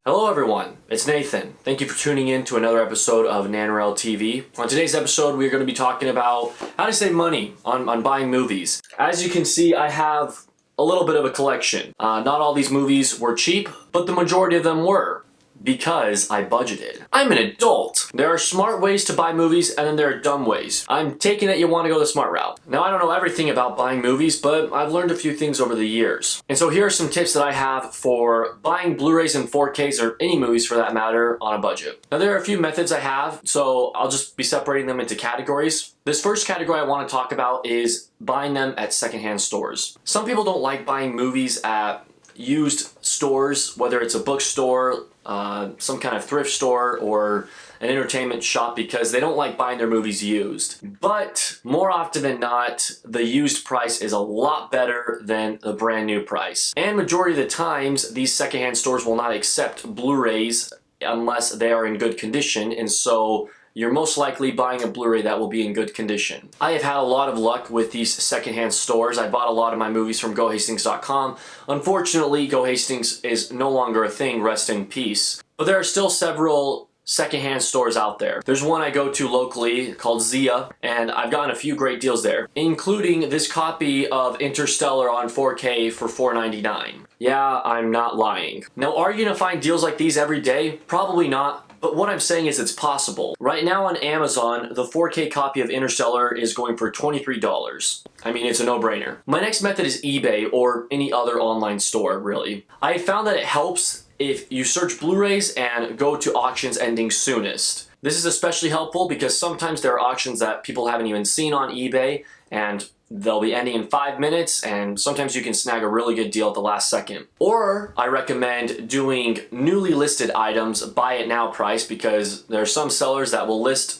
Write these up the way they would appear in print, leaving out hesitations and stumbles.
Hello everyone, it's Nathan. Thank you for tuning in to another episode of NaNoRel TV. On today's episode, we're going to be talking about how to save money on buying movies. As you can see, I have a little bit of a collection. Not all these movies were cheap, but the majority of them were. Because I budgeted. I'm an adult. There are smart ways to buy movies and then there are dumb ways. I'm taking it you want to go the smart route. Now I don't know everything about buying movies, but I've learned a few things over the years. And so here are some tips that I have for buying Blu-rays and 4Ks or any movies for that matter on a budget. Now there are a few methods I have, so I'll just be separating them into categories. This first category I want to talk about is buying them at secondhand stores. Some people don't like buying movies at used stores, whether it's a bookstore, some kind of thrift store, or an entertainment shop, because they don't like buying their movies used. But more often than not, the used price is a lot better than the brand new price. And majority of the times, these secondhand stores will not accept Blu-rays unless they are in good condition, and so you're most likely buying a Blu-ray that will be in good condition. I have had a lot of luck with these secondhand stores. I bought a lot of my movies from GoHastings.com. Unfortunately, Go Hastings is no longer a thing, rest in peace. But there are still several secondhand stores out there. There's one I go to locally called Zia, and I've gotten a few great deals there, including this copy of Interstellar on 4K for $4.99. Yeah, I'm not lying. Now, are you gonna find deals like these every day? Probably not. But what I'm saying is it's possible. Right now on Amazon, the 4K copy of Interstellar is going for $23. I mean, it's a no-brainer. My next method is eBay or any other online store, really. I found that it helps if you search Blu-rays and go to auctions ending soonest. This is especially helpful because sometimes there are auctions that people haven't even seen on eBay and they'll be ending in 5 minutes, and sometimes you can snag a really good deal at the last second. Or I recommend doing newly listed items, buy it now price, because there are some sellers that will list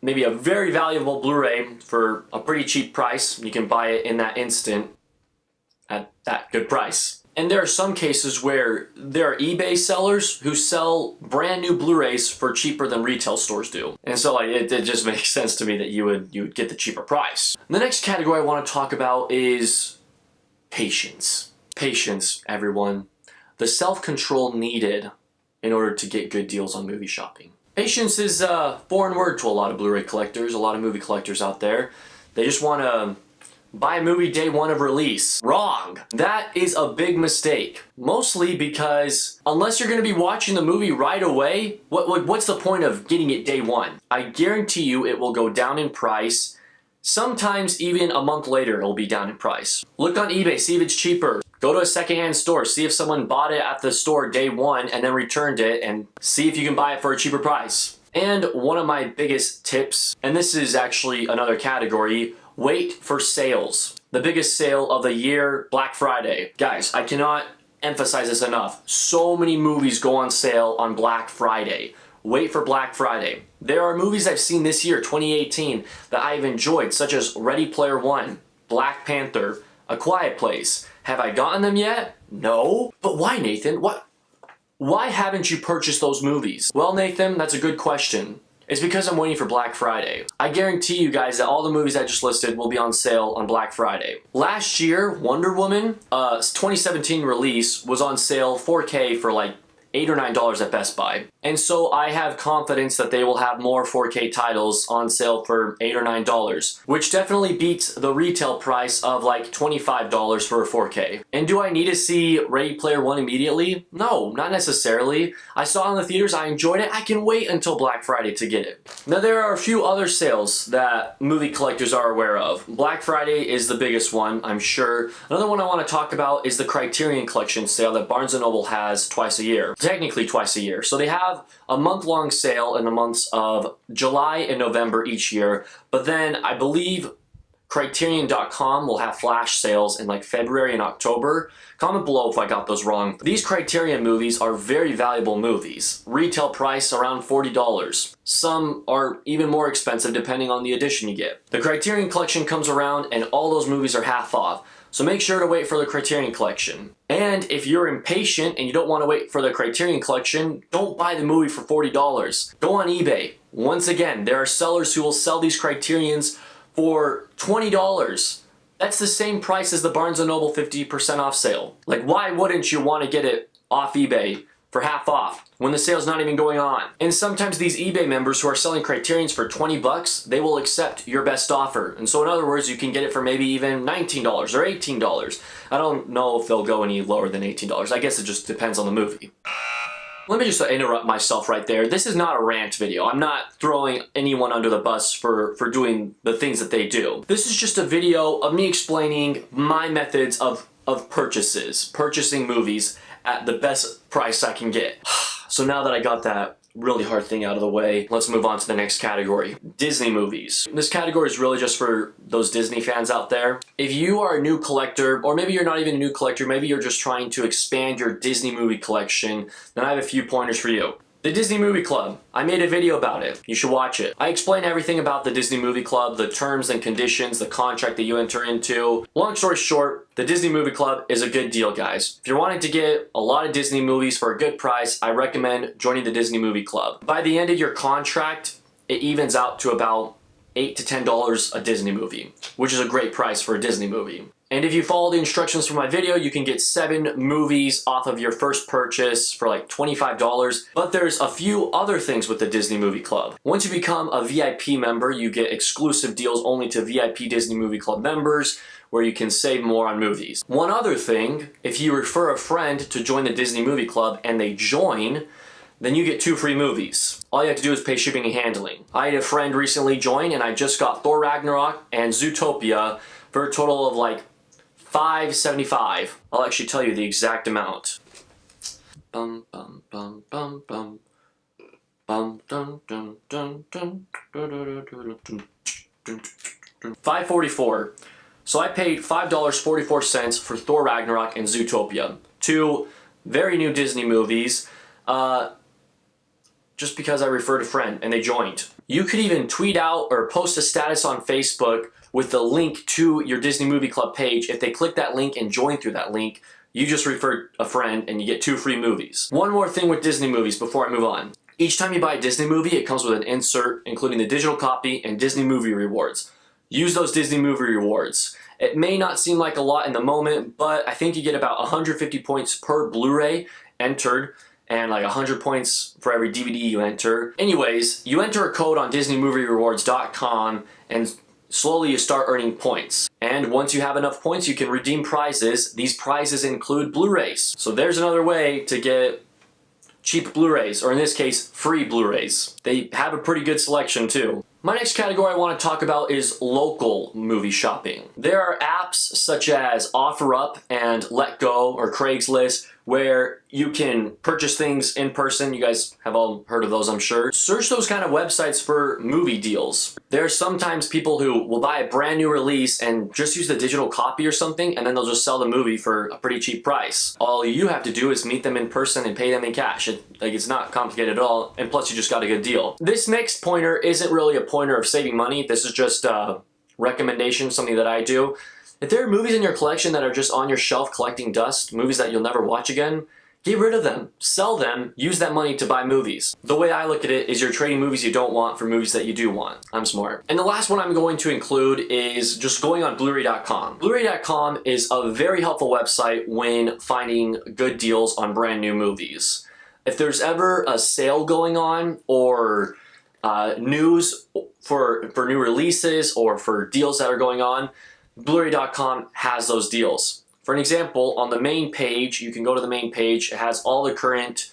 maybe a very valuable Blu-ray for a pretty cheap price. You can buy it in that instant at that good price. And there are some cases where there are eBay sellers who sell brand new Blu-rays for cheaper than retail stores do. And so it just makes sense to me that you would get the cheaper price. The next category I want to talk about is patience. Patience, everyone. The self-control needed in order to get good deals on movie shopping. Patience is a foreign word to a lot of Blu-ray collectors, a lot of movie collectors out there. They just want to buy a movie day one of release. Wrong. That is a big mistake. Mostly because unless you're going to be watching the movie right away, what's the point of getting it day one? I guarantee you it will go down in price. Sometimes even a month later it'll be down in price. Look on eBay, see if it's cheaper. Go to a secondhand store, see if someone bought it at the store day one and then returned it, and see if you can buy it for a cheaper price. And one of my biggest tips, and this is actually another category, wait for sales. The biggest sale of the year, Black Friday. Guys, I cannot emphasize this enough. So many movies go on sale on Black Friday. Wait for Black Friday. There are movies I've seen this year, 2018, that I've enjoyed, such as Ready Player One, Black Panther, A Quiet Place. Have I gotten them yet? No. But why, Nathan? Why haven't you purchased those movies? Well, Nathan, that's a good question. It's because I'm waiting for Black Friday. I guarantee you guys that all the movies I just listed will be on sale on Black Friday. Last year, Wonder Woman, 2017 release, was on sale 4K for like $8 or $9 at Best Buy. And so I have confidence that they will have more 4K titles on sale for $8 or $9, which definitely beats the retail price of like $25 for a 4K. And do I need to see Ready Player One immediately? No, not necessarily. I saw it in the theaters, I enjoyed it, I can wait until Black Friday to get it. Now there are a few other sales that movie collectors are aware of. Black Friday is the biggest one, I'm sure. Another one I want to talk about is the Criterion Collection sale that Barnes & Noble has twice a year. Technically twice a year. So they have a month-long sale in the months of July and November each year, but then I believe Criterion.com will have flash sales in like February and October. Comment below if I got those wrong. These Criterion movies are very valuable movies. Retail price around $40. Some are even more expensive depending on the edition you get. The Criterion Collection comes around and all those movies are half off. So make sure to wait for the Criterion Collection. And if you're impatient and you don't want to wait for the Criterion Collection, don't buy the movie for $40. Go on eBay. Once again, there are sellers who will sell these Criterions for $20. That's the same price as the Barnes & Noble 50% off sale. Like, why wouldn't you want to get it off eBay for half off when the sale's not even going on? And sometimes these eBay members who are selling Criterions for 20 bucks, they will accept your best offer. And so in other words, you can get it for maybe even $19 or $18. I don't know if they'll go any lower than $18. I guess it just depends on the movie. Let me just interrupt myself right there. This is not a rant video. I'm not throwing anyone under the bus for doing the things that they do. This is just a video of me explaining my methods of purchasing movies at the best price I can get. So now that I got that really hard thing out of the way, let's move on to the next category. Disney movies. This category is really just for those Disney fans out there. If you are a new collector, or maybe you're not even a new collector, maybe you're just trying to expand your Disney movie collection, then I have a few pointers for you. The Disney Movie Club. I made a video about it. You should watch it. I explain everything about the Disney Movie Club, the terms and conditions, the contract that you enter into. Long story short, the Disney Movie Club is a good deal, guys. If you're wanting to get a lot of Disney movies for a good price, I recommend joining the Disney Movie Club. By the end of your contract, it evens out to about $8 to $10 a Disney movie, which is a great price for a Disney movie. And if you follow the instructions from my video, you can get 7 movies off of your first purchase for like $25. But there's a few other things with the Disney Movie Club. Once you become a VIP member, you get exclusive deals only to VIP Disney Movie Club members, where you can save more on movies. One other thing, if you refer a friend to join the Disney Movie Club and they join, then you get 2 free movies. All you have to do is pay shipping and handling. I had a friend recently join and I just got Thor Ragnarok and Zootopia for a total of like $5.75. I'll actually tell you the exact amount. Bum bum bum bum bum. Bum dun dun dun dun. $5.44. So I paid $5.44 for Thor Ragnarok and Zootopia. 2 very new Disney movies. Just because I referred a friend and they joined. You could even tweet out or post a status on Facebook with the link to your Disney Movie Club page. If they click that link and join through that link, you just referred a friend and you get 2 free movies. One more thing with Disney movies before I move on. Each time you buy a Disney movie, it comes with an insert, including the digital copy and Disney movie rewards. Use those Disney movie rewards. It may not seem like a lot in the moment, but I think you get about 150 points per Blu-ray entered, and like 100 points for every DVD you enter. Anyways, you enter a code on DisneyMovieRewards.com and slowly you start earning points. And once you have enough points, you can redeem prizes. These prizes include Blu-rays. So there's another way to get cheap Blu-rays, or in this case, free Blu-rays. They have a pretty good selection too. My next category I want to talk about is local movie shopping. There are apps such as OfferUp and LetGo or Craigslist where you can purchase things in person. You guys have all heard of those, I'm sure. Search those kind of websites for movie deals. There are sometimes people who will buy a brand new release and just use the digital copy or something, and then they'll just sell the movie for a pretty cheap price. All you have to do is meet them in person and pay them in cash. It's not complicated at all, and plus you just got a good deal. This next pointer isn't really a pointer of saving money. This is just a recommendation, something that I do. If there are movies in your collection that are just on your shelf collecting dust, movies that you'll never watch again, get rid of them, sell them, use that money to buy movies. The way I look at it is you're trading movies you don't want for movies that you do want. I'm smart. And the last one I'm going to include is just going on Blu-ray.com. Blu-ray.com is a very helpful website when finding good deals on brand new movies. If there's ever a sale going on or news for new releases or for deals that are going on, Blu-ray.com has those deals. For an example, on the main page, you can go to the main page. It has all the current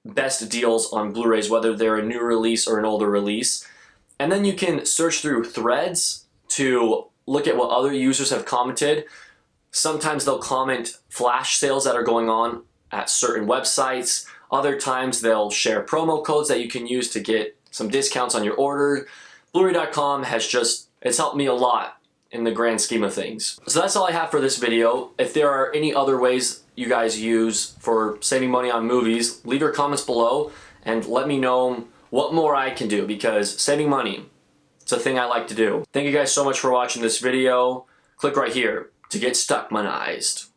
best deals on Blu-rays, whether they're a new release or an older release. And then you can search through threads to look at what other users have commented. Sometimes they'll comment flash sales that are going on at certain websites. Other times they'll share promo codes that you can use to get some discounts on your order. Blu-ray.com it's helped me a lot in the grand scheme of things. So that's all I have for this video. If there are any other ways you guys use for saving money on movies, leave your comments below and let me know what more I can do, because saving money, it's a thing I like to do. Thank you guys so much for watching this video. Click right here to get Stuckmanized.